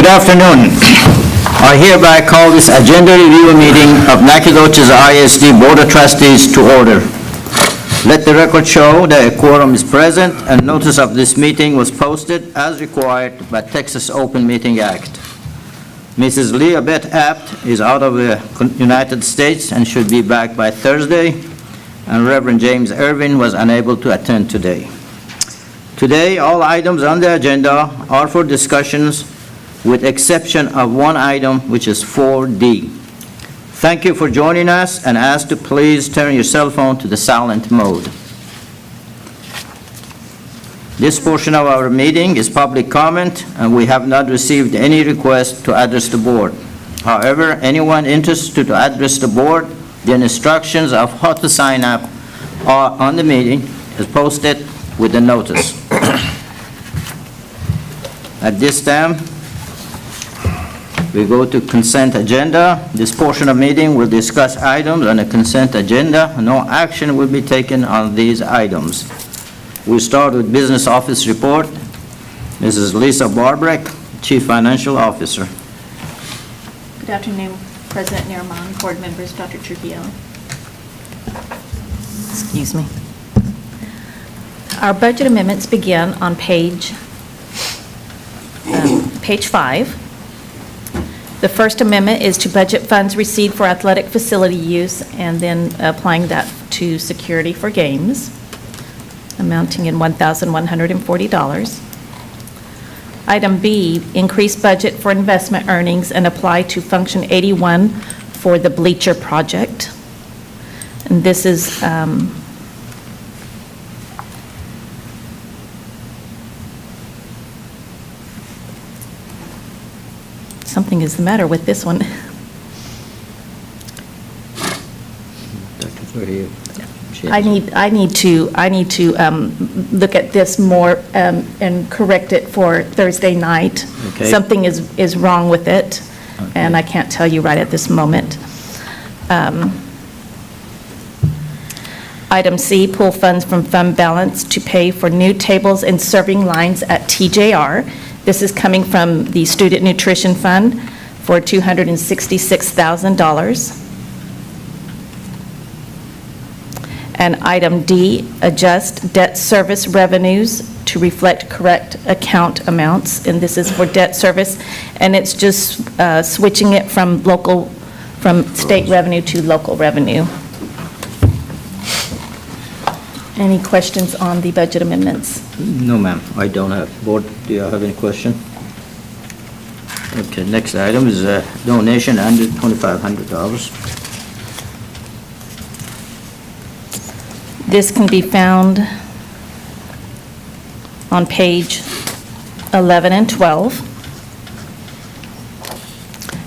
Good afternoon. I hereby call this agenda review meeting of Nacogdoches ISD Board of Trustees to order. Let the record show that a quorum is present and notice of this meeting was posted as required by Texas Open Meeting Act. Mrs. Leah Beth Apt is out of the United States and should be back by Thursday, and Reverend James Irvin was unable to attend today. Today, all items on the agenda are for discussions with exception of one item, which is 4D. Thank you for joining us and ask to please turn your cell phone to the silent mode. This portion of our meeting is public comment, and we have not received any request to address the board. However, anyone interested to address the board, the instructions of how to sign up are on the meeting is posted with the notice. At this time, we go to consent agenda. This portion of meeting will discuss items on the consent agenda. No action will be taken on these items. We start with business office report. Mrs. Lisa Barbrek, Chief Financial Officer. Good afternoon, President Neriman, board members, Dr. Trujillo. Excuse me. Our budget amendments begin on page 5. The first amendment is to budget funds received for athletic facility use and then applying that to security for games, amounting in $1,140. Item B, increase budget for investment earnings and apply to function 81 for the bleacher project. And this is something is the matter with this one. I need to look at this more and correct it for Thursday night. Okay. Something is wrong with it, and I can't tell you right at this moment. Item C, pull funds from fund balance to pay for new tables and serving lines at TJR. This is coming from the Student Nutrition Fund for $266,000. And item D, adjust debt service revenues to reflect correct account amounts. And this is for debt service, and it's just switching it from state revenue to local revenue. Any questions on the budget amendments? No, ma'am, I don't have. Board, do you have any question? Okay, next item is donation under $2,500. This can be found on page 11 and 12.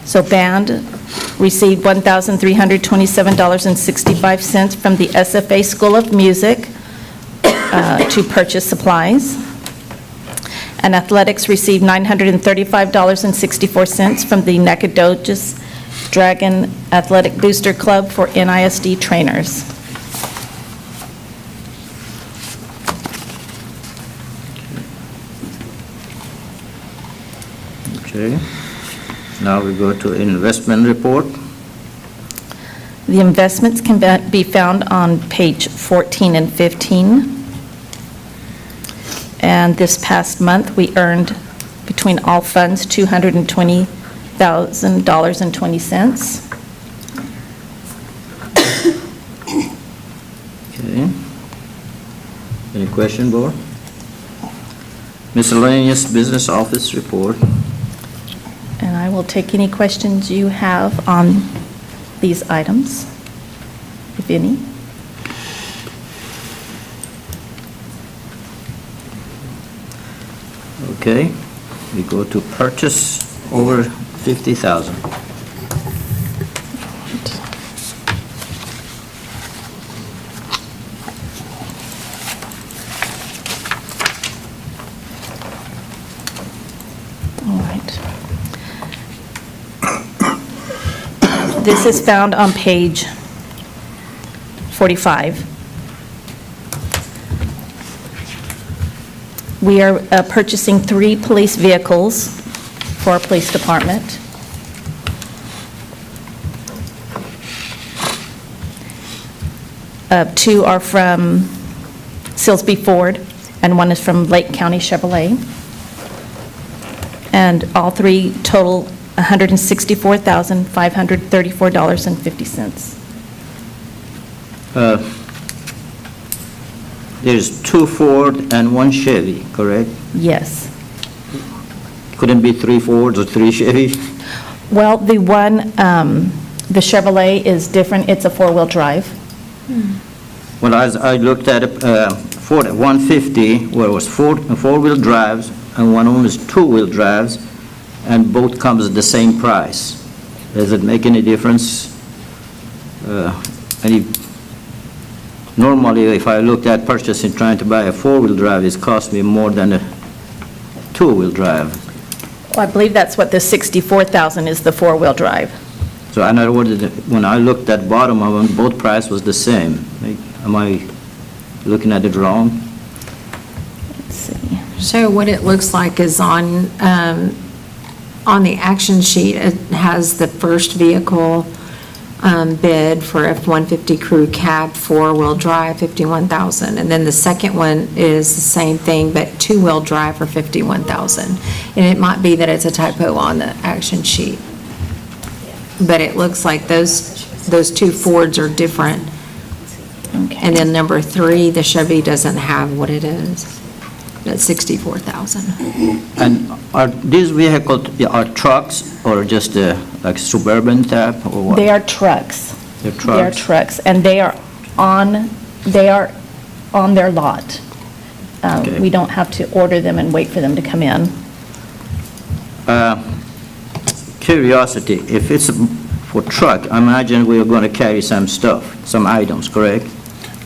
So band received $1,327.65 from the SFA School of Music to purchase supplies. And athletics received $935.64 from the Nacogdoches Dragon Athletic Booster Club for NISD trainers. Okay. Now we go to investment report. The investments can be found on page 14 and 15. And this past month, we earned between all funds $220,000.20. Okay. Any question, board? Miscellaneous business office report. And I will take any questions you have on these items, if any. Okay, we go to purchase over $50,000. All right. This is found on page 45. We are purchasing 3 police vehicles for our police department. Two are from Silsbee Ford, and one is from Lake County Chevrolet. And all three total $164,534.50. There's two Ford and one Chevy, correct? Yes. Couldn't be three Fords or three Chevys? Well, the one, the Chevrolet is different. It's a four-wheel drive. Well, as I looked at it, Ford 150, where it was four-wheel drives, and one only is two-wheel drives, and both comes at the same price. Does it make any difference? Normally, if I looked at purchasing, trying to buy a four-wheel drive, it's cost me more than a two-wheel drive. Well, I believe that's what the $64,000 is, the four-wheel drive. So in other words, when I looked at bottom of them, both price was the same. Am I looking at it wrong? Let's see. So what it looks like is on the action sheet, it has the first vehicle bid for F-150 Crew Cab four-wheel drive, $51,000. And then the second one is the same thing, but two-wheel drive for $51,000. And it might be that it's a typo on the action sheet. But it looks like those two Fords are different. Okay. And then number three, the Chevy doesn't have what it is. That's $64,000. And are these vehicles are trucks or just like Suburban type or what? They are trucks. They're They are trucks? trucks, and they are on their lot. Okay. We don't have to order them and wait for them to come in. Curiosity, if it's for truck, I imagine we're going to carry some stuff, some items, correct?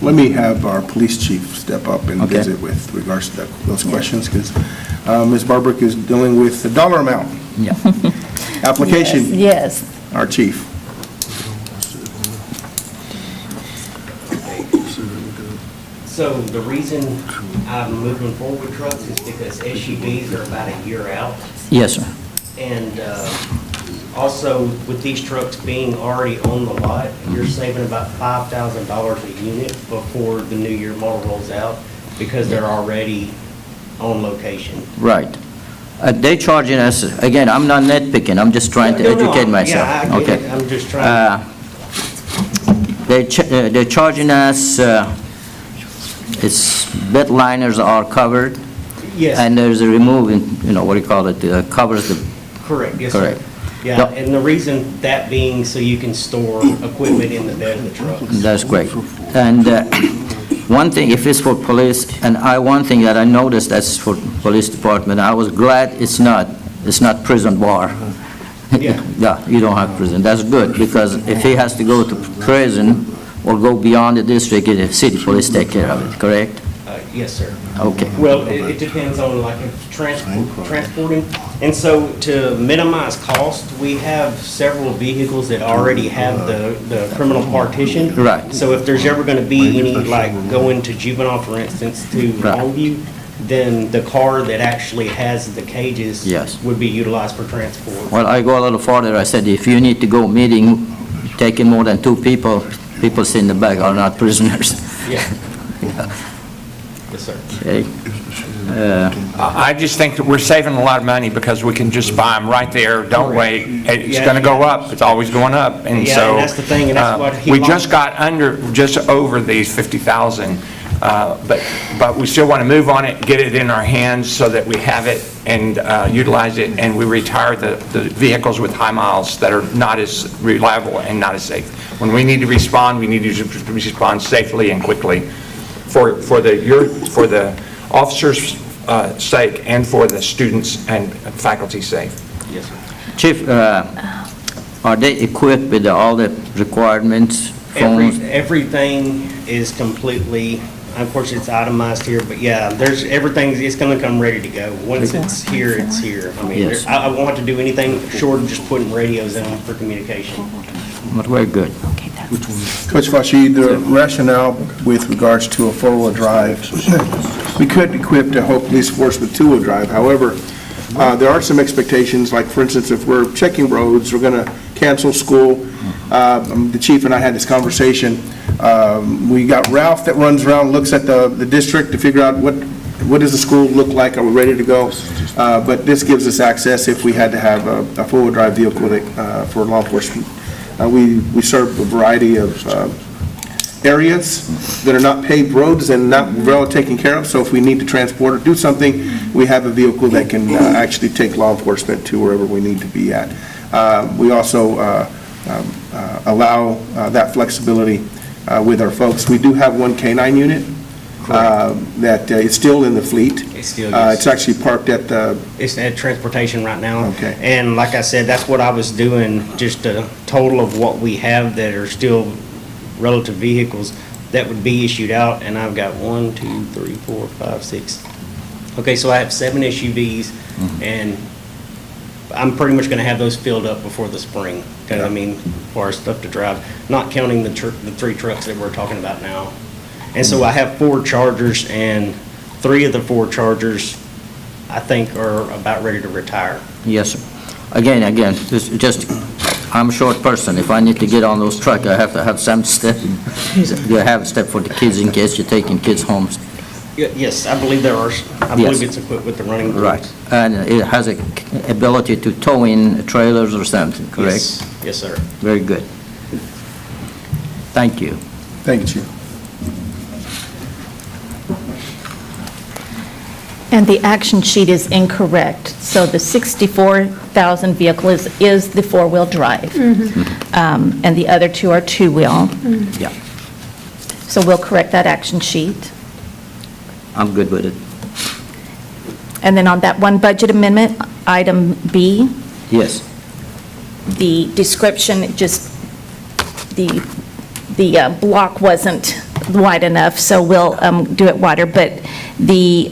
Let me have our police chief step up and Okay. visit with regards to those questions, because Ms. Barbrick is dealing with the dollar amount. Yeah. Application, Yes. our chief. So the reason I'm moving forward with trucks is because SUVs are about a year out. Yes, sir. And also with these trucks being already on the lot, you're saving about $5,000 a unit before the new year model rolls out because they're already on location. Right. They charging us, again, I'm not nitpicking, I'm just trying to No, educate yeah, myself. I get Okay. it. I'm just trying. They're charging us, its bed liners are covered, Yes, and there's a removing, what do you call it, covers the, correct, yes, sir. correct. Yeah, No. and the reason that being so you can store equipment in the bed of the trucks. that's great. And one thing, if it's for police, and one thing that I noticed that's for police department, I was glad it's not prison bar. Yeah. Yeah, you don't have prison, that's good, because if he has to go to prison or go beyond the district, the city police take care of it, correct? Yes, sir. Okay. Well, it depends on like if transporting. And so to minimize cost, we have several vehicles that already have the criminal partition. Right. So if there's ever going to be any, like going to juvenile, for instance, to Right. Longview, then the car that actually has the cages Yes. would be utilized for transport. Well, I go a little farther, I said, if you need to go meeting, taking more than two people sit in the back are not prisoners. Yeah. Yes, sir. Okay? I just think that we're saving a lot of money because we can just buy them right there, don't wait. It's Yeah. going to go up, it's always going up, and Yeah, so... and that's the thing, and that's what he We lost. just got just over these 50,000, but we still want to move on it, get it in our hands so that we have it and utilize it, and we retire the vehicles with high miles that are not as reliable and not as safe. When we need to respond, we need to respond safely and quickly for the officers' sake and for the students and faculty's sake. Yes, sir. Chief, are they equipped with all the requirements, phones? Everything is completely, of course, it's itemized here, but yeah, it's gonna come ready to go. Once it's here, it's here. I mean, Yes. I won't have to do anything short of just putting radios in them for communication. But very good. Coach Fashid, the rationale with regards to a four-wheel drive, we could equip the whole police force with two-wheel drive. However, There are some expectations, like, for instance, if we're checking roads, we're going to cancel school. The chief and I had this conversation. We got Ralph that runs around, looks at the district to figure out what does the school look like, are we ready to go? But this gives us access if we had to have a four-wheel drive vehicle for law enforcement. We serve a variety of areas that are not paved roads and not well taken care of, so if we need to transport or do something, we have a vehicle that can actually take law enforcement to wherever we need to be at. We also allow that flexibility with our folks. We do have one K-9 unit that is still in the fleet. It still is. It's actually parked at the, It's at transportation right now. Okay. And like I said, that's what I was doing, just a total of what we have that are still relative vehicles that would be issued out, and I've got 1, 2, 3, 4, 5, 6. Okay, so I have 7 SUVs, and I'm pretty much gonna have those filled up before the spring. 'Cause I mean, for our stuff to drive, not counting the 3 trucks that we're talking about now. And so I have 4 Chargers, and 3 of the 4 Chargers, I think, are about ready to retire. Yes, sir. Again, this is just, I'm a short person. If I need to get on those trucks, I have to have some step. You have a step for the kids in case you're taking kids home. Yes, I believe there are, I believe it's equipped with the running boards. Right. And it has a ability to tow in trailers or something, correct? Yes, yes, sir. Very good. Thank you. thank you, Chief. And the action sheet is incorrect. So the 64,000 vehicle is the four-wheel drive. And the other 2 are two-wheel. Yeah, So we'll correct that action sheet. I'm good with it. And then on that one budget amendment, item B, Yes. the description, just, the block wasn't wide enough, so we'll do it wider. But the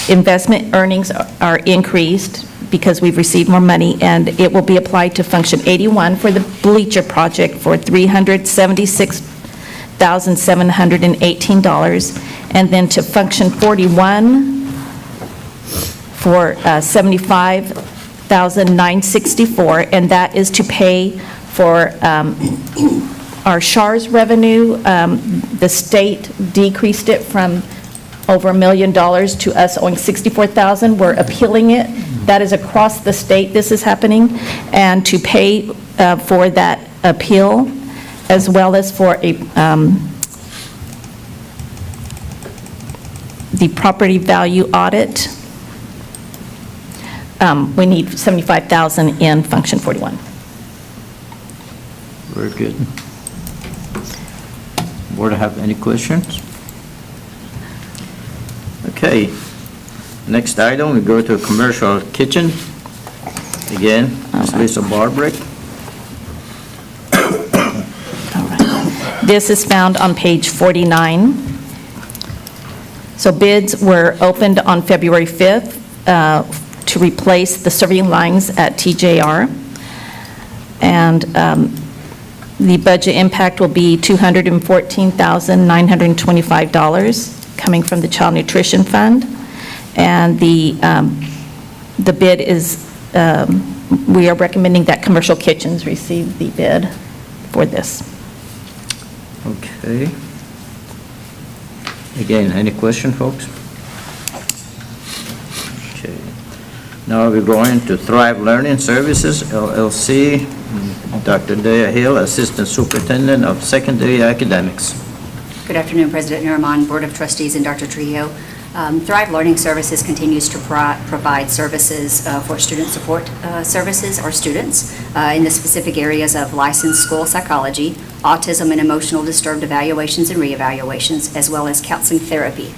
investment earnings are increased because we've received more money, and it will be applied to Function 81 for the bleacher project for $376,718, and then to Function 41 for $75,964, and that is to pay for our SHARS revenue. The state decreased it from over $1 million to us owing $64,000. We're appealing it. That is across the state this is happening. And to pay for that appeal, as well as for the property value audit, we need $75,000 in Function 41. Very good. Board have any questions? Okay. Next item, we go to a commercial kitchen. Again, Ms. Lisa Barbrick. This is found on page 49. So bids were opened on February 5th to replace the serving lines at TJR. And the budget impact will be $214,925 coming from the Child Nutrition Fund. And the bid is, we are recommending that commercial kitchens receive the bid for this. Okay. Again, any question, folks? Okay. Now we're going to Thrive Learning Services, LLC. Dr. Dea Hill, Assistant Superintendent of Secondary Academics. Good afternoon, President Nuriman, Board of Trustees, and Dr. Trujillo. Thrive Learning Services continues to provide services for student support services or students in the specific areas of licensed school psychology, autism and emotional disturbed evaluations and reevaluations, as well as counseling therapy.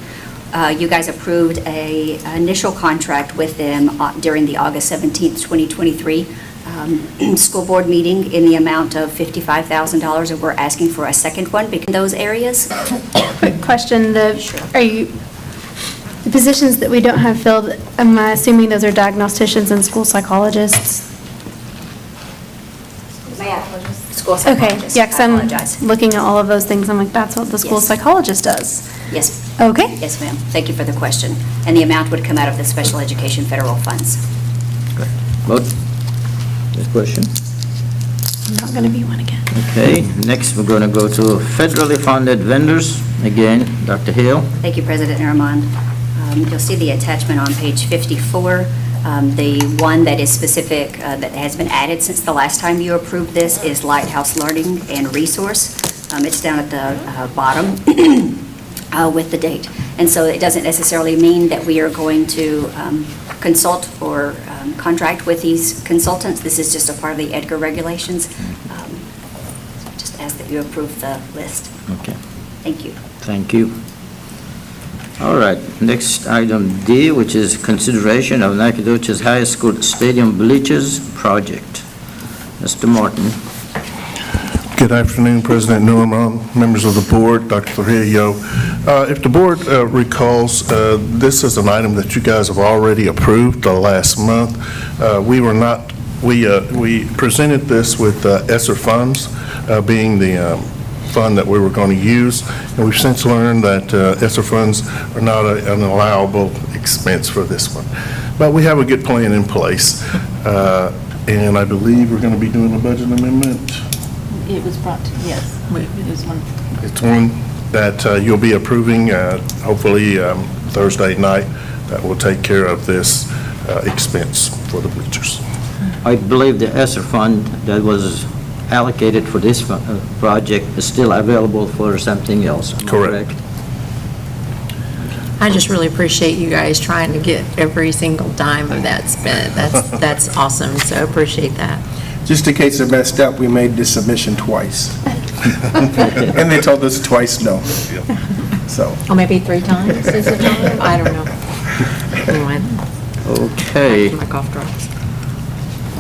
You guys approved an initial contract with them during the August 17th, 2023 school board meeting in the amount of $55,000, and we're asking for a second one in those areas. Quick question, the positions that we don't have filled, am I assuming those are diagnosticians and school psychologists? school Okay, psychologist. yeah, because I I'm apologize. looking at all of those things, I'm like, that's what the school Yes. psychologist does. Yes, Okay, yes, ma'am. Thank you for the question. And the amount would come out of the special education federal funds. Vote. This question. I'm not going to be one again. Okay, next we're going to go to federally funded vendors. Again, Dr. Hill. Thank you, President Normand. You'll see the attachment on page 54. The one that is specific, that has been added since the last time you approved this is Lighthouse Learning and Resource. It's down at the bottom with the date. And so it doesn't necessarily mean that we are going to consult or contract with these consultants. This is just a part of the EDGAR regulations. So just ask that you approve the list. Okay, Thank you. thank you. All right, next item D, which is consideration of Nacogdoches High School Stadium Bleachers Project. Mr. Martin. Good afternoon, President Normand, members of the board, Dr. Trujillo. If the board recalls, this is an item that you guys have already approved last month. We presented this with ESSER funds being the fund that we were going to use, and we've since learned that ESSER funds are not an allowable expense for this one. But we have a good plan in place, and I believe we're going to be doing a budget amendment. It was brought to, yes, it was one. It's one that you'll be approving, hopefully Thursday night, that will take care of this expense for the bleachers. I believe the ESSER fund that was allocated for this project is still available for something else. Am I Correct. I just really appreciate you guys trying to get every single dime of that spent. That's awesome, so appreciate that. Just in case they're messed up, we made this submission twice. And they told us twice no. So, Or maybe 3 times, is it? I don't know. Anyway, Okay, my cough drops.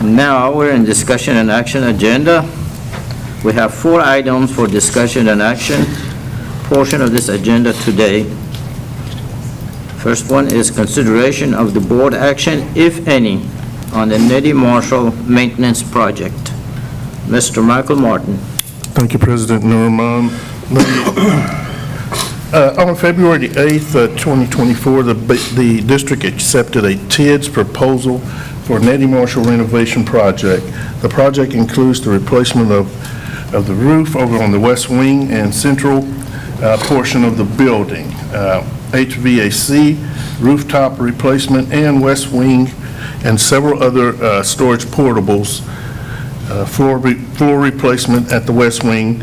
now we're in discussion and action agenda. We have 4 items for discussion and action portion of this agenda today. First one is consideration of the board action, if any, on the Nettie Marshall Maintenance Project. Mr. Michael Martin. Thank you, President Normand. On February 8th, 2024, the district accepted a TIDS proposal for Nettie Marshall renovation project. The project includes the replacement of the roof over on the west wing and central portion of the building, HVAC, rooftop replacement, and west wing, and several other storage portables, floor replacement at the west wing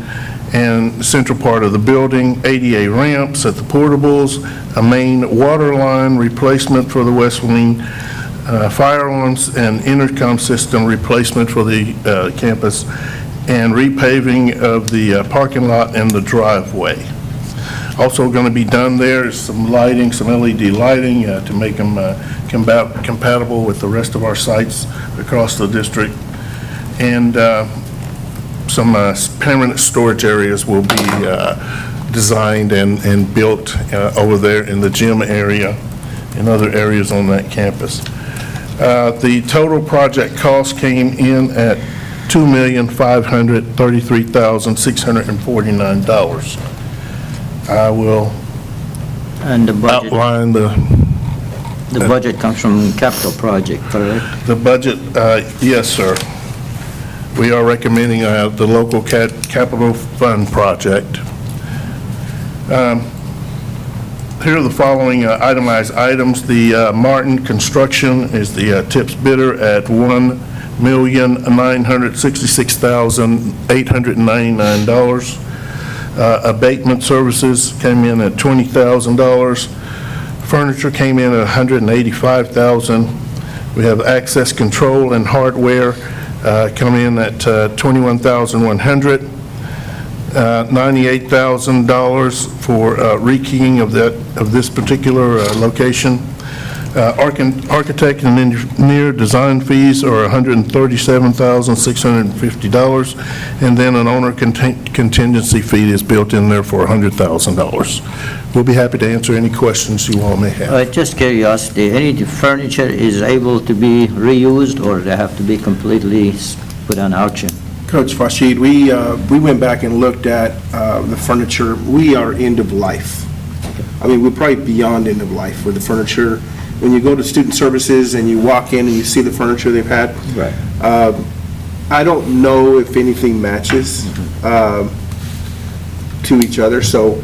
and central part of the building, ADA ramps at the portables, a main water line replacement for the west wing, fire alarms and intercom system replacement for the campus, and repaving of the parking lot and the driveway. Also going to be done there is some lighting, some LED lighting to make them compatible with the rest of our sites across the district. And some permanent storage areas will be designed and built over there in the gym area and other areas on that campus. The total project cost came in at $2,533,649. I will And the budget, outline the budget comes from capital project, correct? the budget. Yes, sir. We are recommending the local capital fund project. Here are the following itemized items. The Martin Construction is the tips bidder at $1,966,899. Abatement services came in at $20,000. Furniture came in at $185,000. We have access control and hardware come in at $21,100. $98,000 for rekeying of this particular location. Architect and engineer design fees are $137,650, and then an owner contingency fee is built in there for $100,000. We'll be happy to answer any questions you all may have. Just curiosity, any furniture is able to be reused, or they have to be completely put on auction? Coach Rashid, we went back and looked at the furniture. We are end of life. I mean, we're probably beyond end of life with the furniture. When you go to student services and you walk in and you see the furniture they've had. Right. I don't know if anything matches to each other. So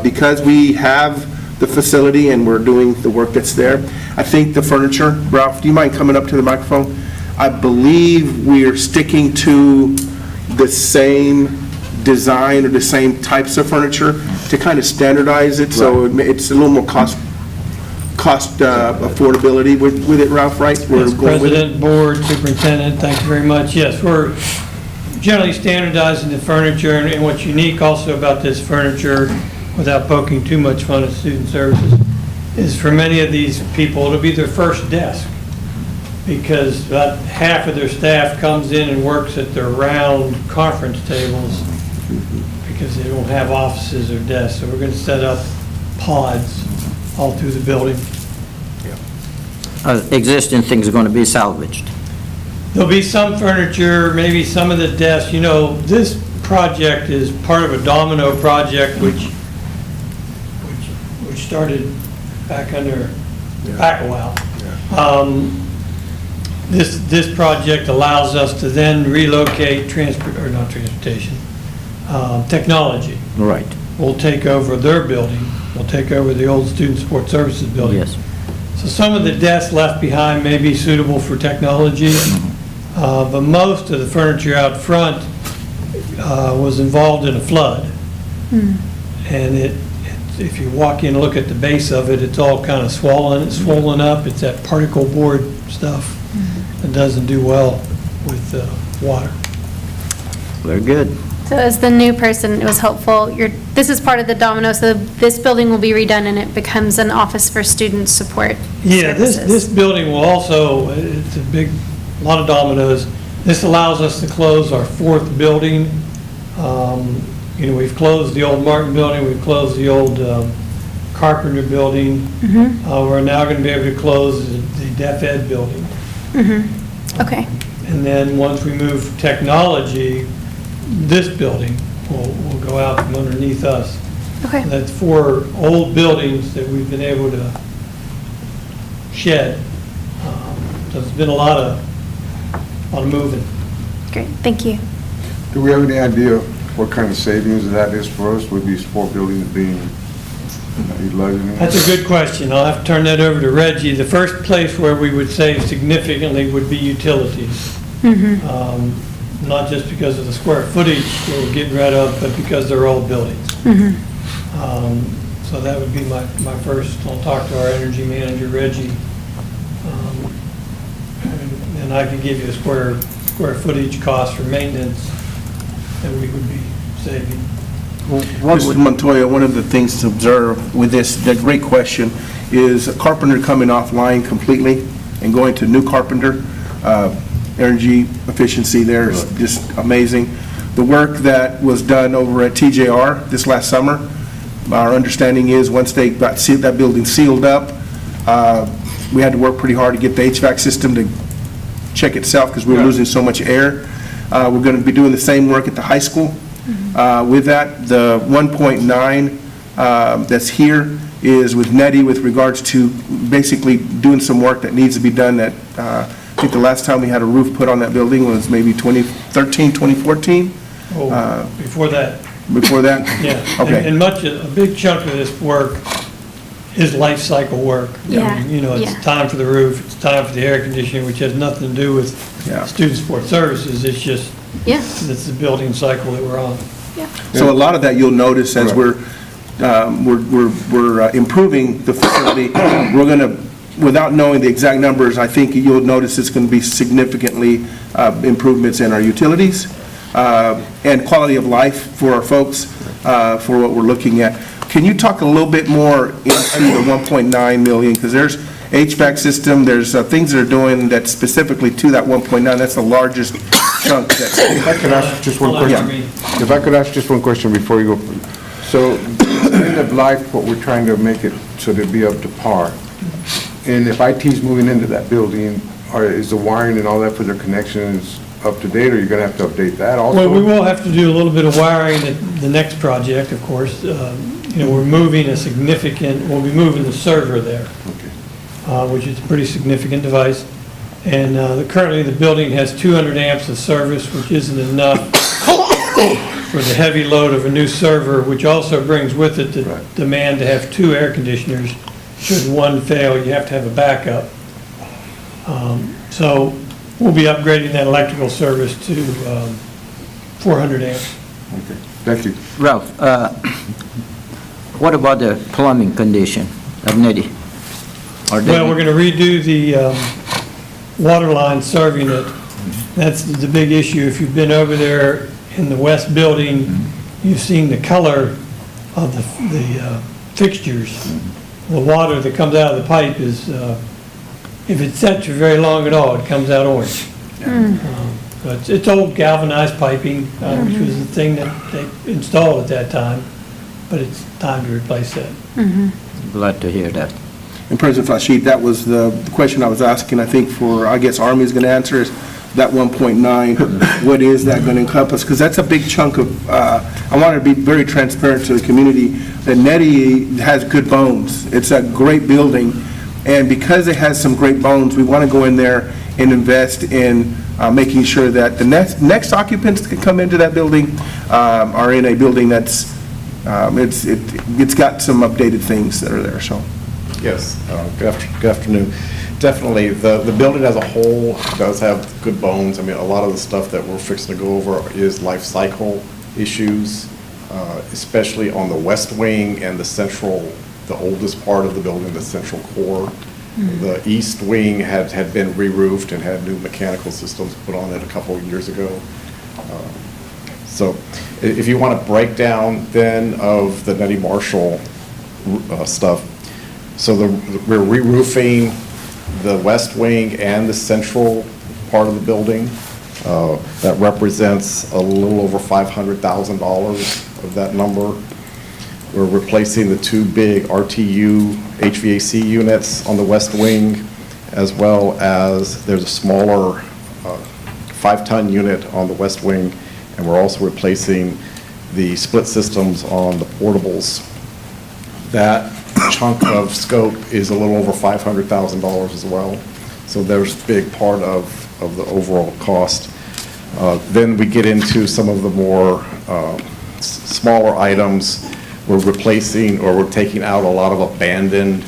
because we have the facility and we're doing the work that's there, I think the furniture, Ralph, do you mind coming up to the microphone? I believe we are sticking to the same design or the same types of furniture to kind of standardize it, so it's a little more cost affordability with it, Ralph, right? We're Yes, going with it? President, Board, Superintendent, thank you very much. Yes, we're generally standardizing the furniture, and what's unique also about this furniture, without poking too much fun at student services, is for many of these people, it'll be their first desk, because about half of their staff comes in and works at their round conference tables, because they don't have offices or desks. So we're going to set up pods all through the building. Existing things are going to be salvaged. There'll be some furniture, maybe some of the desks. You know, this project is part of a domino project which started back a while. This project allows us to then relocate technology. Right. We'll take over their building. We'll take over the old Student Support Services building. Yes. So some of the desks left behind may be suitable for technology, but most of the furniture out front was involved in a flood. And if you walk in and look at the base of it, it's all kind of swollen up. It's that particle board stuff that doesn't do well with water. Very good. So as the new person, it was helpful, this is part of the domino, so this building will be redone and it becomes an office for student support Yeah, this services. building will also, it's a lot of dominoes. This allows us to close our fourth building. You know, we've closed the old Martin building, we've closed the old Carpenter building. We're now going to be able to close the Deaf Ed building. Okay, And then once we move technology, this building will go out from underneath us. okay. That's 4 old buildings that we've been able to shed. So there's been a lot of moving. Great, thank you. Do we have any idea what kind of savings that is for us with these 4 buildings being utilized? That's a good question. I'll have to turn that over to Reggie. The first place where we would save significantly would be utilities. Not just because of the square footage that we're getting rid of, but because they're old buildings. So that would be my first. I'll talk to our energy manager, Reggie. And I can give you a square footage cost for maintenance that we would be saving. Mr. Montoya, one of the things to observe with this, that great question, is Carpenter coming offline completely and going to new Carpenter. Energy efficiency there is just amazing. The work that was done over at TJR this last summer, our understanding is once they got that building sealed up, we had to work pretty hard to get the HVAC system to check itself because we were losing so much air. We're going to be doing the same work at the high school. With that, the 1.9 that's here is with NETI with regards to basically doing some work that needs to be done that I think the last time we had a roof put on that building was maybe 2013, 2014? Oh, before that. Before that? Yeah. Okay. And a big chunk of this work is life cycle work. Yeah, You know, it's yeah. time for the roof, it's time for the air conditioning, which has nothing to do with Yeah. student support services. It's just, Yeah, it's the building cycle that we're on. So a lot of that you'll notice as we're improving the facility, we're going to, without knowing the exact numbers, I think you'll notice it's going to be significantly improvements in our utilities and quality of life for our folks for what we're looking at. Can you talk a little bit more into the 1.9 million? Because there's HVAC system, there's things that are doing that specifically to that 1.9, that's the largest chunk. If I could ask just one Hold on, question. Jimmy. If I could ask just one question before you go. So, end of life, what we're trying to make it so to be up to par. And if IT's moving into that building, is the wiring and all that for their connections up to date, or you're gonna have to update that also? Well, we will have to do a little bit of wiring at the next project, of course. We're moving we'll be moving the server there, which is a pretty significant device. And currently, the building has 200 amps of service, which isn't enough for the heavy load of a new server, which also brings with it the demand to have 2 air conditioners. Should one fail, you have to have a backup. So we'll be upgrading that electrical service to 400 amps. Okay, thank you. Ralph, what about the plumbing condition of Nettie? Well, we're going to redo the water line serving it. That's the big issue. If you've been over there in the west building, you've seen the color of the fixtures. The water that comes out of the pipe is, if it sets for very long at all, it comes out orange. But it's old galvanized piping, which was the thing that they installed at that time, but it's time to replace that. Glad to hear that. And President Flashit, that was the question I was asking, I think for, I guess Army's going to answer is that 1.9, what is that going to encompass? Because that's a big chunk of, I want to be very transparent to the community, that Nettie has good bones. It's a great building, and because it has some great bones, we want to go in there and invest in making sure that the next occupants that can come into that building are in a building that's, it's got some updated things that are there, so. Yes, good afternoon. Definitely, the building as a whole does have good bones. I mean, a lot of the stuff that we're fixing to go over is life cycle issues, especially on the west wing and the oldest part of the building, the central core. The east wing had been re-roofed and had new mechanical systems put on it a couple of years ago. So if you want a breakdown then of the Nettie Marshall stuff, so we're re-roofing the west wing and the central part of the building. That represents a little over $500,000 of that number. We're replacing the 2 big RTU HVAC units on the west wing, as well as there's a smaller 5-ton unit on the west wing, and we're also replacing the split systems on the portables. That chunk of scope is a little over $500,000 as well. So there's a big part of the overall cost. Then we get into some of the more smaller items. We're replacing, or we're taking out a lot of abandoned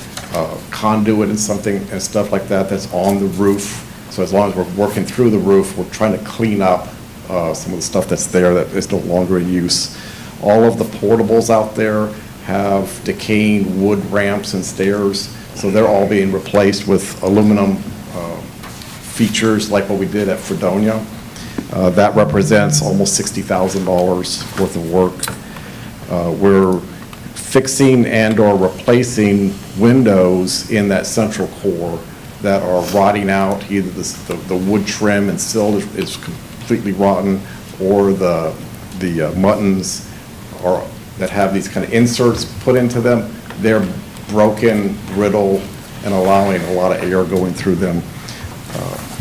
conduit and stuff like that that's on the roof. So as long as we're working through the roof, we're trying to clean up some of the stuff that's there that is no longer in use. All of the portables out there have decaying wood ramps and stairs, so they're all being replaced with aluminum features like what we did at Fredonia. That represents almost $60,000 worth of work. We're fixing and/or replacing windows in that central core that are rotting out. Either the wood trim and sill is completely rotten, or the muttons that have these kind of inserts put into them, they're broken, brittle, and allowing a lot of air going through them.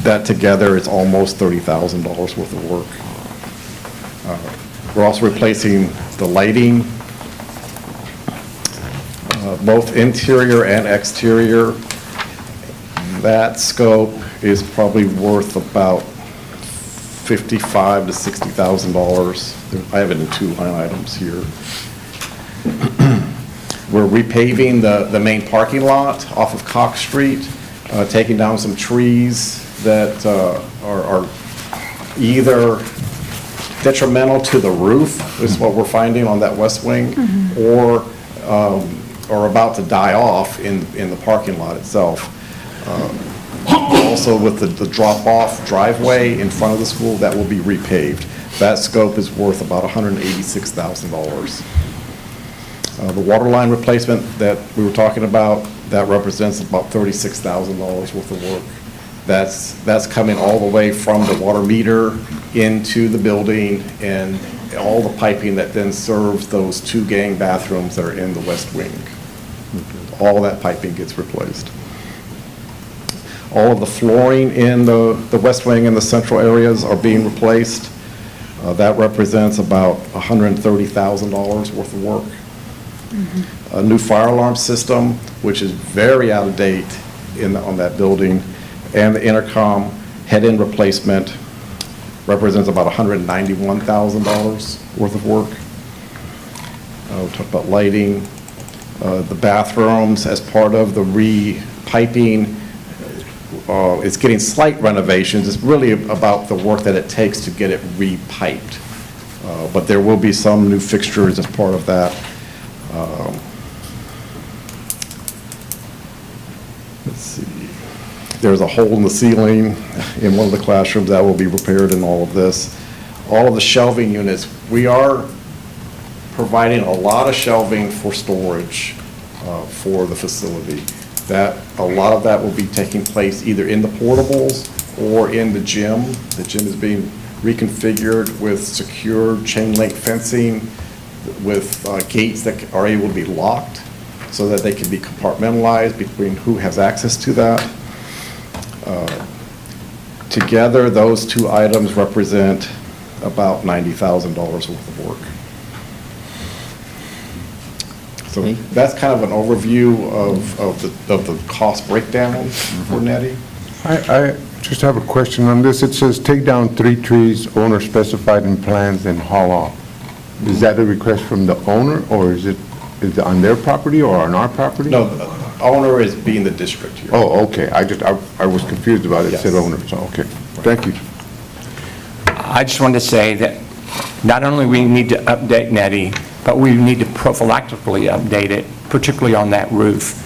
That together is almost $30,000 worth of work. We're also replacing the lighting, both interior and exterior. That scope is probably worth about $55,000 to $60,000. I have it in 2 line items here. We're repaving the main parking lot off of Cox Street, taking down some trees that are either detrimental to the roof, is what we're finding on that west wing, or about to die off in the parking lot itself. Also with the drop-off driveway in front of the school, that will be repaved. That scope is worth about $186,000. The water line replacement that we were talking about, that represents about $36,000 worth of work. That's coming all the way from the water meter into the building and all the piping that then serves those 2 gang bathrooms that are in the west wing. All that piping gets replaced. All of the flooring in the west wing and the central areas are being replaced. That represents about $130,000 worth of work. A new fire alarm system, which is very out of date on that building, and the intercom head-end replacement represents about $191,000 worth of work. We talked about lighting, the bathrooms as part of the re-piping. It's getting slight renovations. It's really about the work that it takes to get it re-piped. But there will be some new fixtures as part of that. Let's see. There's a hole in the ceiling in one of the classrooms that will be repaired in all of this. All of the shelving units, we are providing a lot of shelving for storage for the facility. A lot of that will be taking place either in the portables or in the gym. The gym is being reconfigured with secure chain link fencing with gates that are able to be locked so that they can be compartmentalized between who has access to that. Together, those two items represent about $90,000 worth of work. So that's kind of an overview of the cost breakdown for NETI. I just have a question on this. It says take down 3 trees, owner specified in plans, and haul off. Is that a request from the owner, or is it on their property or on our property? No, the owner is being the district here. Oh, okay. I was confused about it. It said Yes. owner, so, okay. Thank you. I just wanted to say that not only we need to update NETI, but we need to prophylactically update it, particularly on that roof.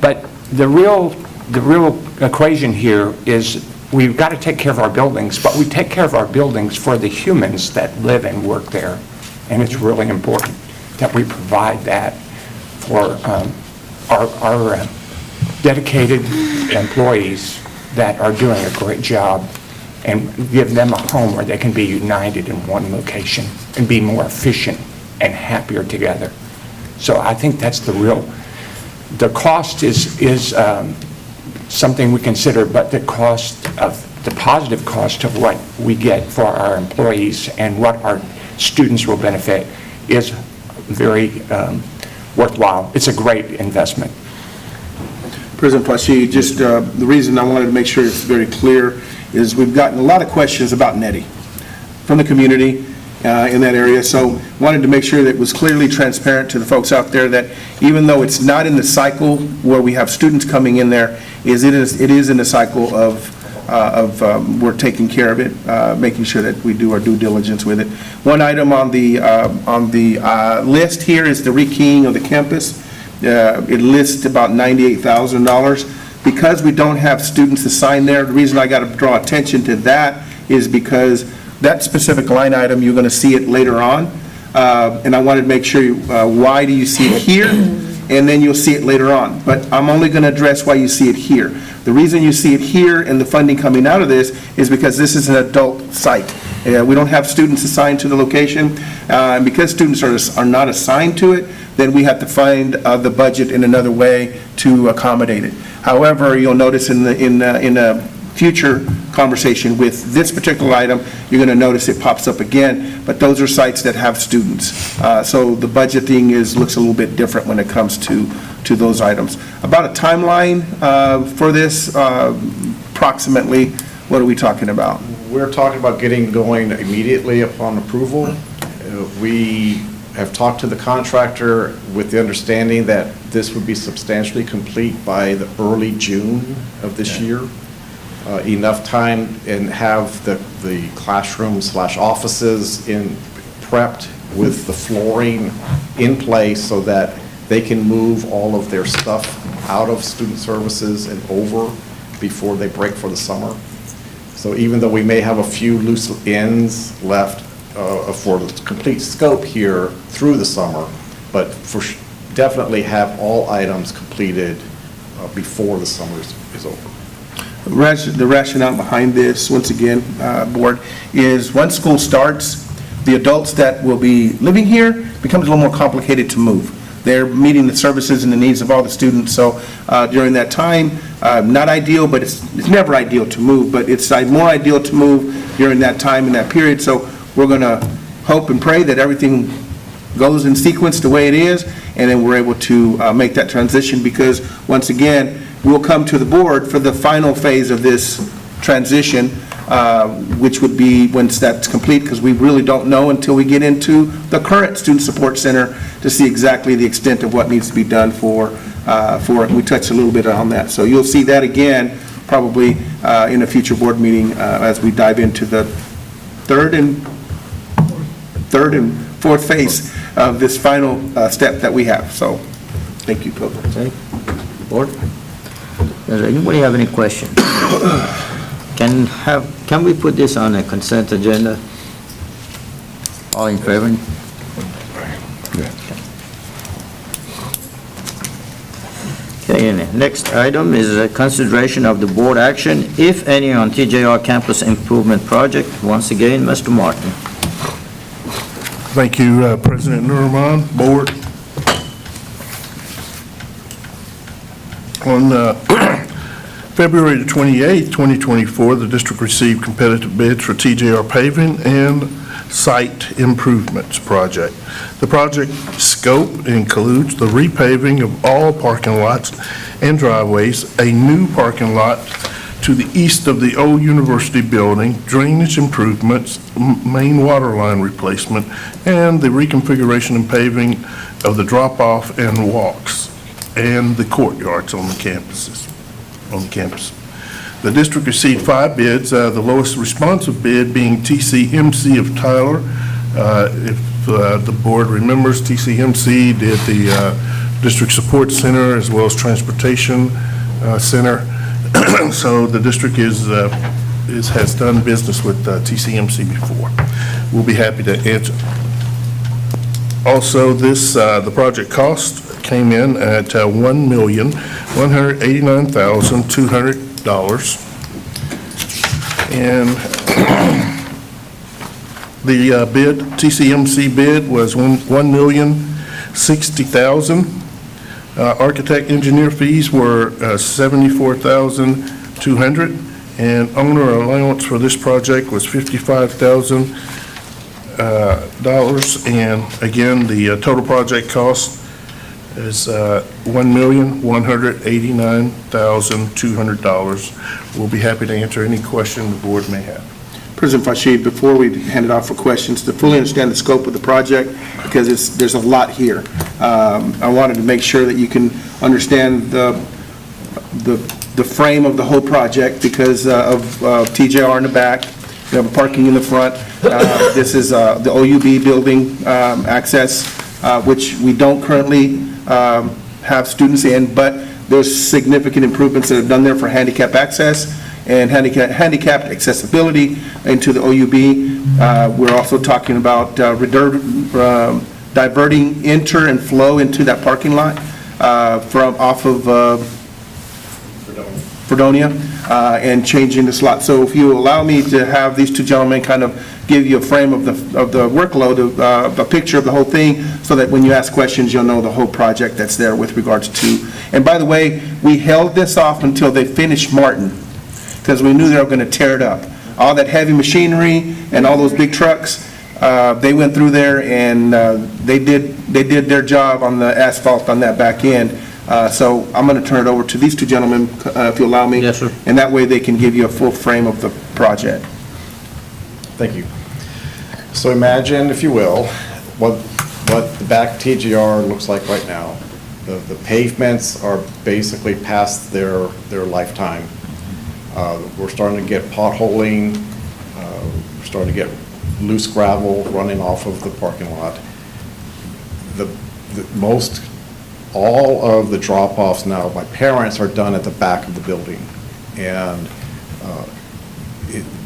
But the real equation here is we've got to take care of our buildings, but we take care of our buildings for the humans that live and work there. And it's really important that we provide that for our dedicated employees that are doing a great job, and give them a home where they can be united in one location and be more efficient and happier together. So I think that's the cost is something we consider, but the positive cost of what we get for our employees and what our students will benefit is very worthwhile. It's a great investment. President Plashee, just the reason I wanted to make sure it's very clear is we've gotten a lot of questions about NETI from the community in that area, so wanted to make sure that it was clearly transparent to the folks out there that even though it's not in the cycle where we have students coming in there, it is in the cycle of we're taking care of it, making sure that we do our due diligence with it. One item on the list here is the rekeying of the campus. It lists about $98,000. Because we don't have students assigned there, the reason I got to draw attention to that is because that specific line item, you're going to see it later on. And I wanted to make sure, why do you see it here? And then you'll see it later on. But I'm only going to address why you see it here. The reason you see it here and the funding coming out of this is because this is an adult site. We don't have students assigned to the location. And because students are not assigned to it, then we have to find the budget in another way to accommodate it. However, you'll notice in a future conversation with this particular item, you're going to notice it pops up again, but those are sites that have students. So the budgeting looks a little bit different when it comes to those items. About a timeline for this, approximately, what are we talking about? We're talking about getting going immediately upon approval. We have talked to the contractor with the understanding that this would be substantially complete by the early June of this year. Enough time and have the classroom/offices prepped with the flooring in place so that they can move all of their stuff out of student services and over before they break for the summer. So even though we may have a few loose ends left for the complete scope here through the summer, but definitely have all items completed before the summer is over. The rationale behind this, once again, Board, is once school starts, the adults that will be living here becomes a little more complicated to move. they're meeting the services and the needs of all the students. So during that time, not ideal, but it's never ideal to move, but it's more ideal to move during that time and that period. So we're going to hope and pray that everything goes in sequence the way it is, and then we're able to make that transition, because once again, we'll come to the board for the final phase of this transition, which would be once that's complete, because we really don't know until we get into the current Student Support Center to see exactly the extent of what needs to be done for it. We touched a little bit on that. So you'll see that again, probably in a future board meeting as we dive into the third and fourth phase of this final step that we have. So, thank you, Pilgrim. Okay. Board? Does anybody have any questions? Can we put this on a consent agenda? All in favor? Okay, and the next item is a consideration of the board action, if any, on TJR Campus Improvement Project. Once again, Mr. Martin. Thank you, President Nurman, Board. On February the 28th, 2024, the district received competitive bids for TJR paving and site improvements project. The project scope includes the repaving of all parking lots and driveways, a new parking lot to the east of the old university building, drainage improvements, main water line replacement, and the reconfiguration and paving of the drop-off and walks and the courtyards on the campus. The district received 5 bids, the lowest responsive bid being TCMC of Tyler. If the board remembers, TCMC did the district support center as well as transportation center. So the district has done business with TCMC before. We'll be happy to answer. Also, the project cost came in at $1,189,200. And the TCMC bid was $1,060,000. Architect engineer fees were $74,200, and owner allowance for this project was $55,000. And again, the total project cost is $1,189,200. We'll be happy to answer any question the board may have. President Fashid, before we hand it off for questions, to fully understand the scope of the project, because there's a lot here, I wanted to make sure that you can understand the frame of the whole project, because of TJR in the back, we have parking in the front. This is the OUB building access, which we don't currently have students in, but there's significant improvements that are done there for handicap access and handicapped accessibility into the OUB. We're also talking about diverting enter and flow into that parking lot from off of Fredonia and changing the slot. So if you allow me to have these two gentlemen kind of give you a frame of the workload, a picture of the whole thing, so that when you ask questions, you'll know the whole project that's there with regards to. And by the way, we held this off until they finished Martin, because we knew they were going to tear it up. All that heavy machinery and all those big trucks, they went through there and they did their job on the asphalt on that back end. So I'm going to turn it over to these two gentlemen, if you allow me. Yes, sir. And that way they can give you a full frame of the project. Thank you. So imagine, if you will, what the back TGR looks like right now. The pavements are basically past their lifetime. We're starting to get potholing, we're starting to get loose gravel running off of the parking lot. All of the drop-offs now, my parents are done at the back of the building. And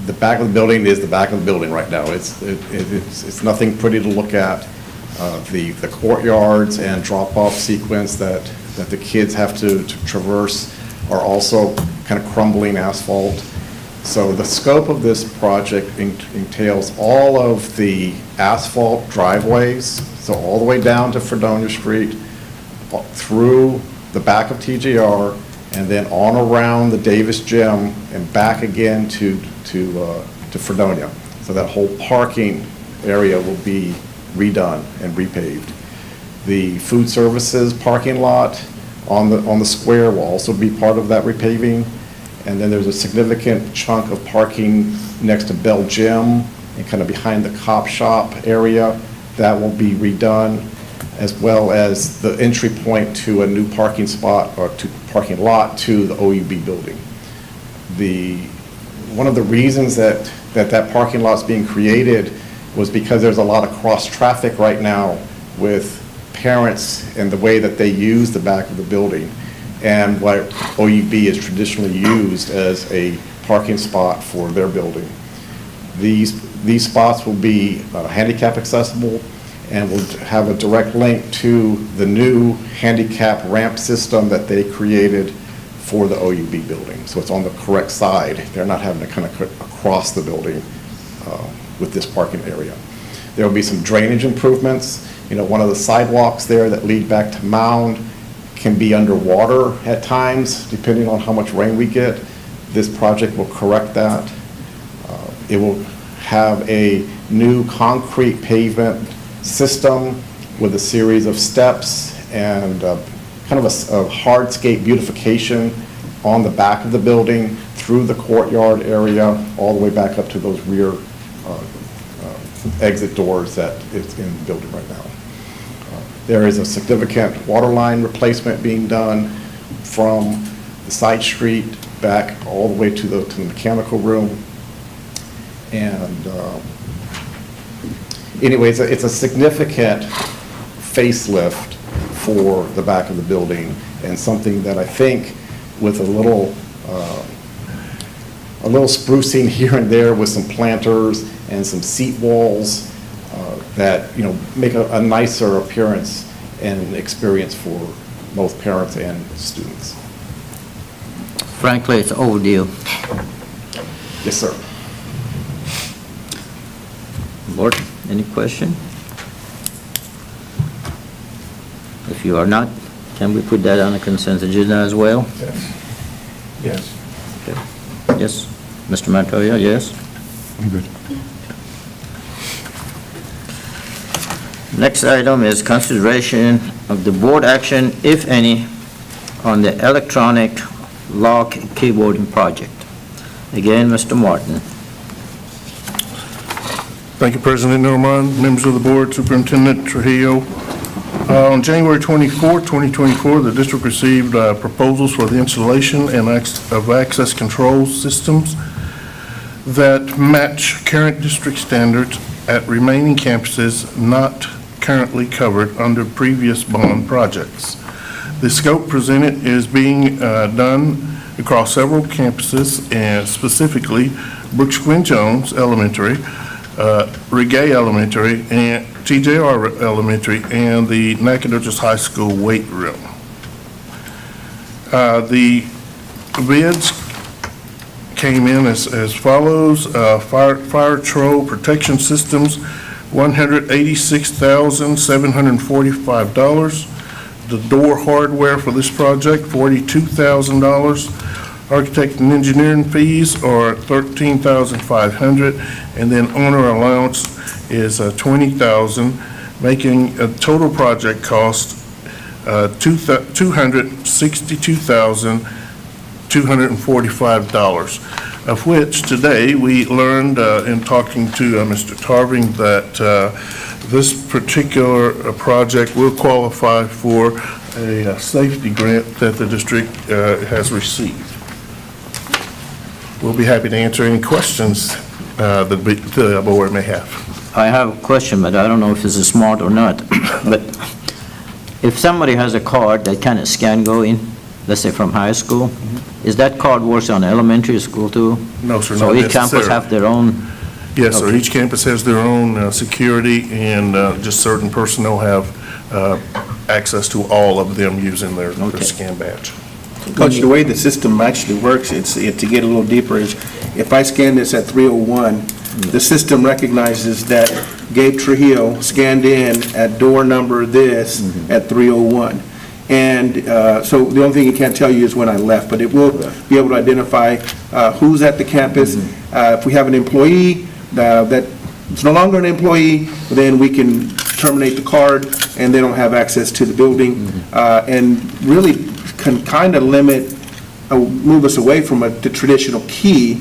the back of the building is the back of the building right now. It's nothing pretty to look at. The courtyards and drop-off sequence that the kids have to traverse are also kind of crumbling asphalt. So the scope of this project entails all of the asphalt driveways, so all the way down to Fredonia Street, through the back of TJR, and then on around the Davis Gym and back again to Fredonia. So that whole parking area will be redone and repaved. The food services parking lot on the square will also be part of that repaving. And then there's a significant chunk of parking next to Bell Gym and kind of behind the cop shop area that will be redone, as well as the entry point to a new parking spot or to parking lot to the OUB building. One of the reasons that parking lot's being created was because there's a lot of cross-traffic right now with parents and the way that they use the back of the building, and what OUB is traditionally used as a parking spot for their building. These spots will be handicap accessible and will have a direct link to the new handicap ramp system that they created for the OUB building. So it's on the correct side. They're not having to kind of cut across the building with this parking area. There will be some drainage improvements. You know, one of the sidewalks there that lead back to Mound can be underwater at times, depending on how much rain we get. This project will correct that. It will have a new concrete pavement system with a series of steps and kind of a hardscape beautification on the back of the building, through the courtyard area, all the way back up to those rear exit doors that is in the building right now. There is a significant water line replacement being done from the side street back all the way to the mechanical room. And anyways, it's a significant facelift for the back of the building, and something that I think with a little sprucing here and there with some planters and some seat walls that, you know, make a nicer appearance and experience for both parents and students. Frankly, it's overdue. Yes, sir. Board, any question? If you are not, can we put that on the consent agenda as well? Yes. Yes. Mr. Montoya, yes? I'm good. Next item is consideration of the board action, if any, on the electronic lock keyboarding project. Again, Mr. Martin. Thank you, President Normand, members of the board, Superintendent Trujillo. On January 24, 2024, the district received proposals for the installation and of access control systems that match current district standards at remaining campuses not currently covered under previous bond projects. The scope presented is being done across several campuses, and specifically Brooks Gwynn Jones Elementary, Regay Elementary, and TJR Elementary, and the Nacogdoches High School weight room. The bids came in as follows. Fire Troll Protection Systems, $186,745. The door hardware for this project, $42,000. Architect and engineering fees are $13,500, and then owner allowance is $20,000, making a total project cost $262,245, of which today we learned in talking to Mr. Tarving that this particular project will qualify for a safety grant that the district has received. We'll be happy to answer any questions that the board may have. I have a question, but I don't know if this is smart or not. But if somebody has a card that kind of scan go in, let's say from high school, is that card works on elementary school too? No, sir, So not each campus necessarily. have their own? Yes, sir. Okay. Each campus has their own security, and just certain personnel have access to all of them using their scan badge. Coach, the way the system actually works, to get a little deeper, is if I scan this at 301, the system recognizes that Gabe Trujillo scanned in at door number this at 301. And so the only thing it can't tell you is when I left, but it will be able to identify who's at the campus. If we have an employee that's no longer an employee, then we can terminate the card, and they don't have access to the building, and really can kind of move us away from the traditional key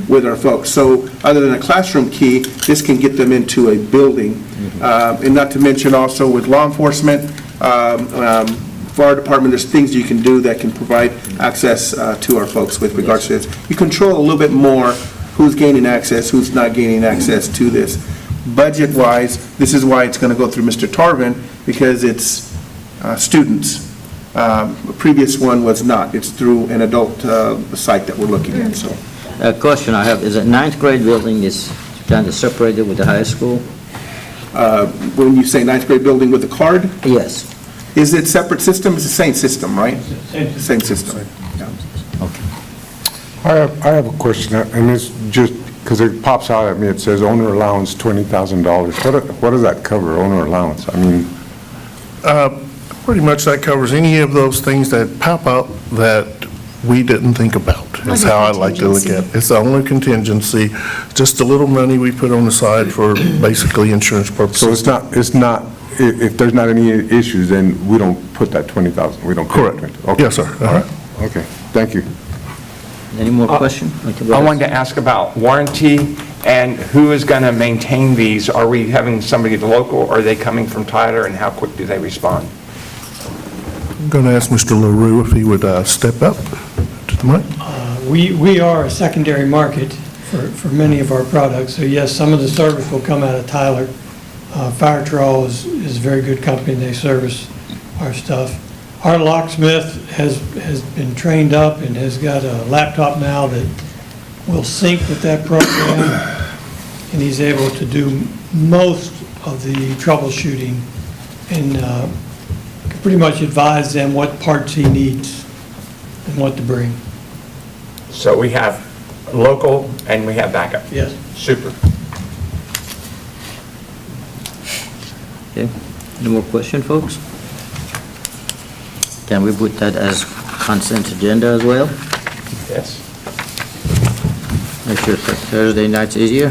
with our folks. So other than a classroom key, this can get them into a building. And not to mention also with law enforcement, fire department, there's things you can do that can provide access to our folks with regards to this. You control a little bit more who's gaining access, who's not gaining access to this. Budget-wise, this is why it's going to go through Mr. Tarvin, because it's students. The previous one was not. It's through an adult site that we're looking at, so. A question I have, is that ninth grade building is kind of separated with the high school? When you say ninth grade building with a card, Yes. is it separate system? It's the same system, right? Same. Same system. Yeah. I have a question, and it's just, because it pops out at me, it says owner allowance $20,000. What does that cover, owner allowance? I mean, Pretty much that covers any of those things that pop up that we didn't think about, is how I like to look at it. It's the only contingency, just a little money we put on the side for basically insurance purposes. so it's not, if there's not any issues, then we don't put that 20,000, we don't. put Correct. that 20. Okay. Yes, sir. All right, okay, thank you. Any more questions? I wanted to ask about warranty and who is going to maintain these. Are we having somebody local, or are they coming from Tyler, and how quick do they respond? I'm going to ask Mr. LaRue if he would step up to the mic. We are a secondary market for many of our products, so yes, some of the service will come out of Tyler. Fire Troll is a very good company, they service our stuff. Our locksmith has been trained up and has got a laptop now that will sync with that program, and he's able to do most of the troubleshooting and pretty much advise them what parts he needs and what to bring. So we have local and we have backup. Yes. Super. Okay, any more question, folks? Can we put that as consent agenda as well? Yes. Make sure Thursday night's easier.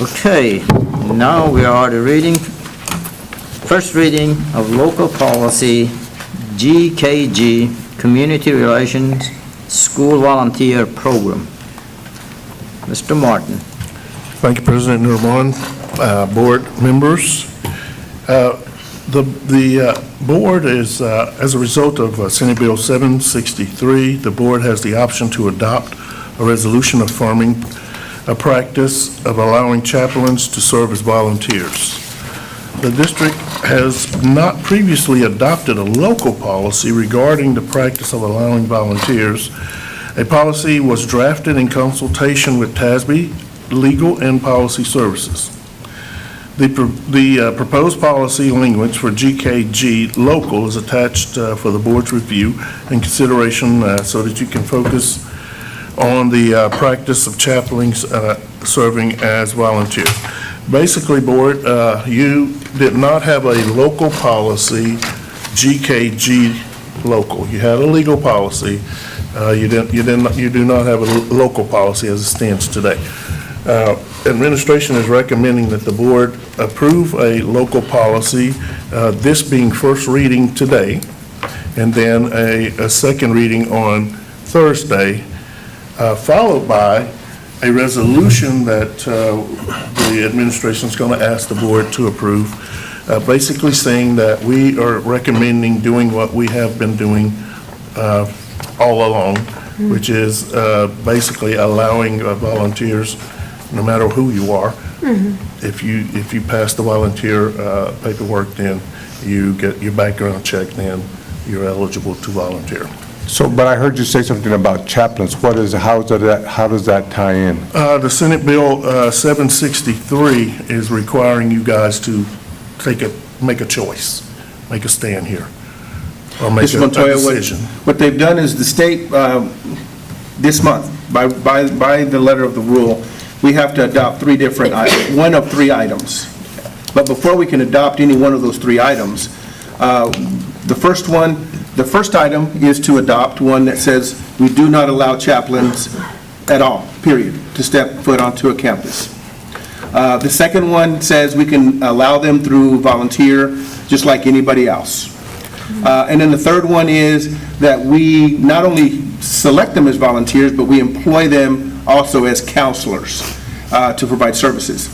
Okay, now we are the reading. First reading of local policy GKG, Community Relations School Volunteer Program. Mr. Martin. Thank you, President Nurman, board members. The board is, as a result of Senate Bill 763, the board has the option to adopt a resolution affirming a practice of allowing chaplains to serve as volunteers. The district has not previously adopted a local policy regarding the practice of allowing volunteers. A policy was drafted in consultation with TASB Legal and Policy Services. The proposed policy language for GKG local is attached for the board's review and consideration so that you can focus on the practice of chaplains serving as volunteers. Basically, board, you did not have a local policy, GKG local. You had a legal policy. You do not have a local policy as it stands today. Administration is recommending that the board approve a local policy, this being first reading today, and then a second reading on Thursday, followed by a resolution that the administration is going to ask the board to approve, basically saying that we are recommending doing what we have been doing all along, which is basically allowing volunteers, no matter who you are, if you pass the volunteer paperwork, then you get your background check, then you're eligible to volunteer. So, but I heard you say something about chaplains. How does that tie in? The Senate Bill 763 is requiring you guys to make a choice, make a stand here, or make Mr. a Montoya, decision. what they've done is the state, this month, by the letter of the rule, we have to adopt three different items, one of three items. But before we can adopt any one of those three items, The first item is to adopt one that says we do not allow chaplains at all, period, to step foot onto a campus. The second one says we can allow them through volunteer, just like anybody else. And then the third one is that we not only select them as volunteers, but we employ them also as counselors to provide services.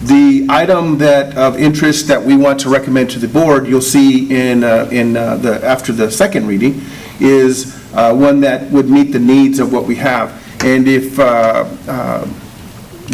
The item of interest that we want to recommend to the board, you'll see after the second reading, is one that would meet the needs of what we have. And if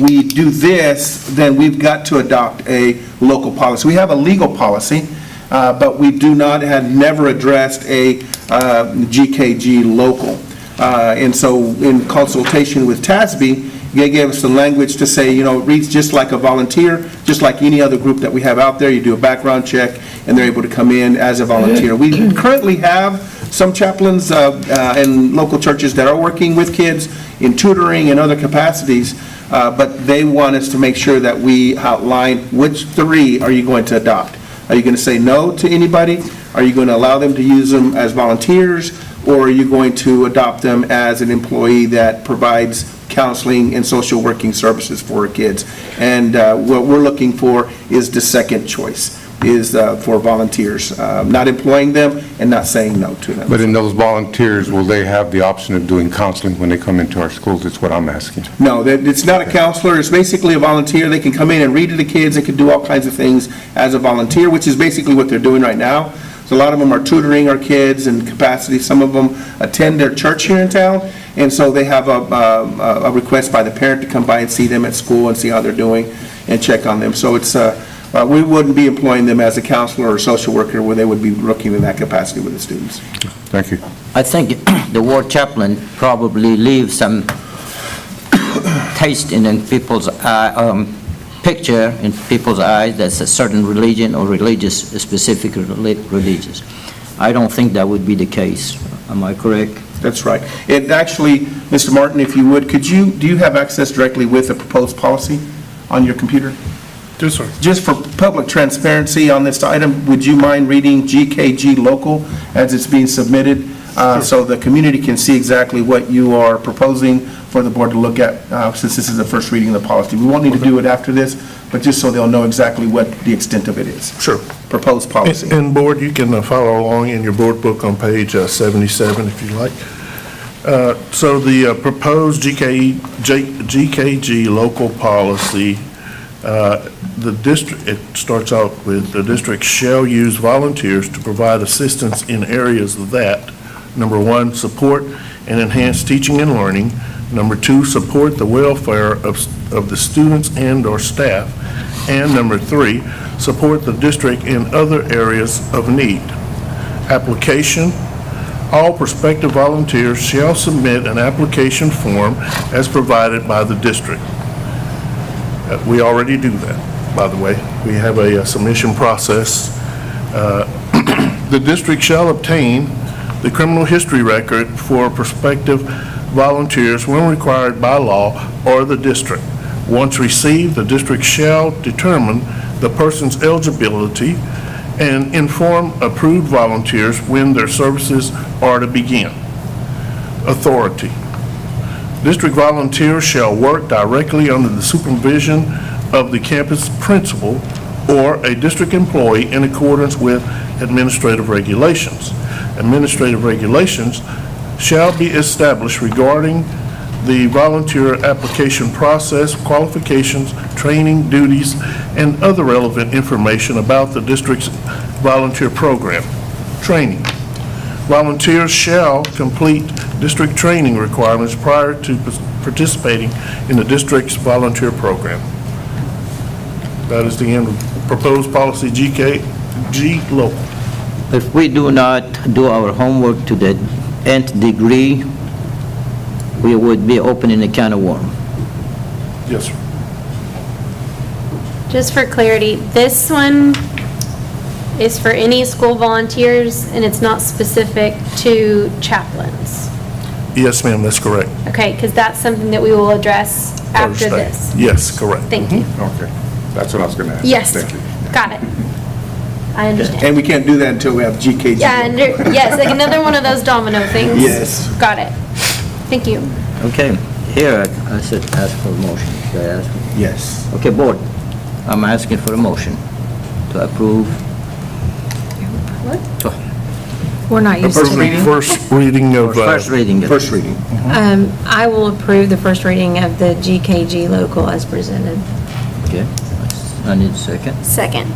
we do this, then we've got to adopt a local policy. We have a legal policy, but we have never addressed a GKG local. And so in consultation with TASB, they gave us the language to say, it reads just like a volunteer, just like any other group that we have out there. You do a background check, and they're able to come in as a volunteer. We currently have some chaplains in local churches that are working with kids in tutoring and other capacities, but they want us to make sure that we outline which three are you going to adopt. Are you going to say no to anybody? Are you going to allow them to use them as volunteers? Or are you going to adopt them as an employee that provides counseling and social working services for kids? And what we're looking for is the second choice, is for volunteers, not employing them and not saying no to them. But in those volunteers, will they have the option of doing counseling when they come into our schools? That's what I'm asking. No, it's not a counselor. It's basically a volunteer. They can come in and read to the kids. They can do all kinds of things as a volunteer, which is basically what they're doing right now. So a lot of them are tutoring our kids in capacity. Some of them attend their church here in town, and so they have a request by the parent to come by and see them at school and see how they're doing and check on them. So it's we wouldn't be employing them as a counselor or social worker where they would be working in that capacity with the students. Thank you. I think the word chaplain probably leaves some taste in people's picture in people's eyes that's a certain religion or specific religious. I don't think that would be the case. Am I correct? That's right. And actually, Mr. Martin, if you would, do you have access directly with the proposed policy on your computer? Yes, sir. Just for public transparency on this item, would you mind reading GKG local as it's being submitted? So the community can see exactly what you are proposing for the board to look at, since this is the first reading of the policy. We won't need to do it after this, but just so they'll know exactly what the extent of it is. Sure. Proposed policy. And board, you can follow along in your board book on page 77 if you like. So the proposed GKG local policy, the district, it starts out with the district shall use volunteers to provide assistance in areas that, number one, support and enhance teaching and learning. Number two, support the welfare of the students and/or staff. And number three, support the district in other areas of need. Application: all prospective volunteers shall submit an application form as provided by the district. We already do that, by the way. We have a submission process. The district shall obtain the criminal history record for prospective volunteers when required by law or the district. Once received, the district shall determine the person's eligibility and inform approved volunteers when their services are to begin. Authority: district volunteers shall work directly under the supervision of the campus principal or a district employee in accordance with administrative regulations. Administrative regulations shall be established regarding the volunteer application process, qualifications, training, duties, and other relevant information about the district's volunteer program. Training: volunteers shall complete district training requirements prior to participating in the district's volunteer program. That is the end of proposed policy GKG local. If we do not do our homework to the nth degree, we would be opening a can of worms. Yes, sir. Just for clarity, this one is for any school volunteers, and it's not specific to chaplains. Yes, ma'am, that's correct. Okay, because that's something that we will address after Thursday. this. Yes, correct. Thank you. Okay, that's what I was going to ask. Yes, Thank you. got it. I understand. And we can't do that until we have GKG. Yeah, yes, like another one of those domino things. Yes. Got it. Thank you. Okay, here, I said ask for a motion. Should I ask? Yes. Okay, board, I'm asking for a motion to approve. We're not used to that. First reading of, First reading. First reading. I will approve the first reading of the GKG local as presented. Okay, I need a second. Second.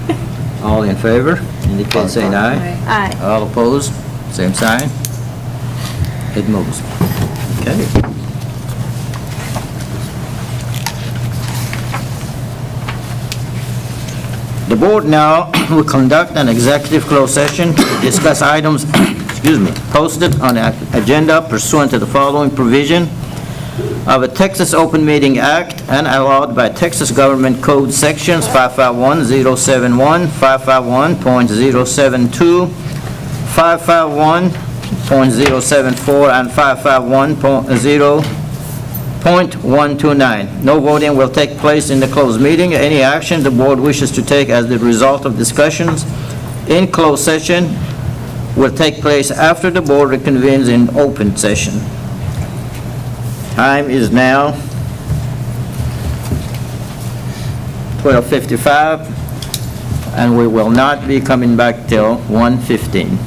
All in favor, indicate saying aye. Aye. All opposed, same sign. It moves. Okay. The board now will conduct an executive closed session to discuss items, posted on the agenda pursuant to the following provision of the Texas Open Meeting Act and allowed by Texas Government Code Sections 551071, 551.072, 551.074, and 551.0.129. No voting will take place in the closed meeting. Any action the board wishes to take as the result of discussions in closed session will take place after the board reconvenes in open session. Time is now 12:55, and we will not be coming back till 1:15.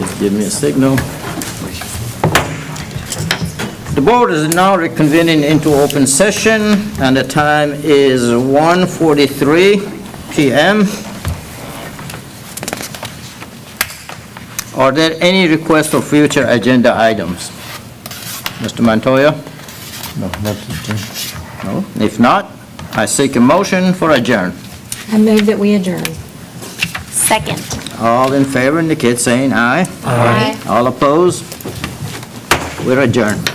Please give me a signal. The board is now reconvening into open session, and the time is 1:43 PM. Are there any requests for future agenda items? Mr. Montoya? No, not this time. No? If not, I seek a motion for adjourn. I move that we adjourn. Second. All in favor indicate saying aye. Aye. All opposed? We're adjourned.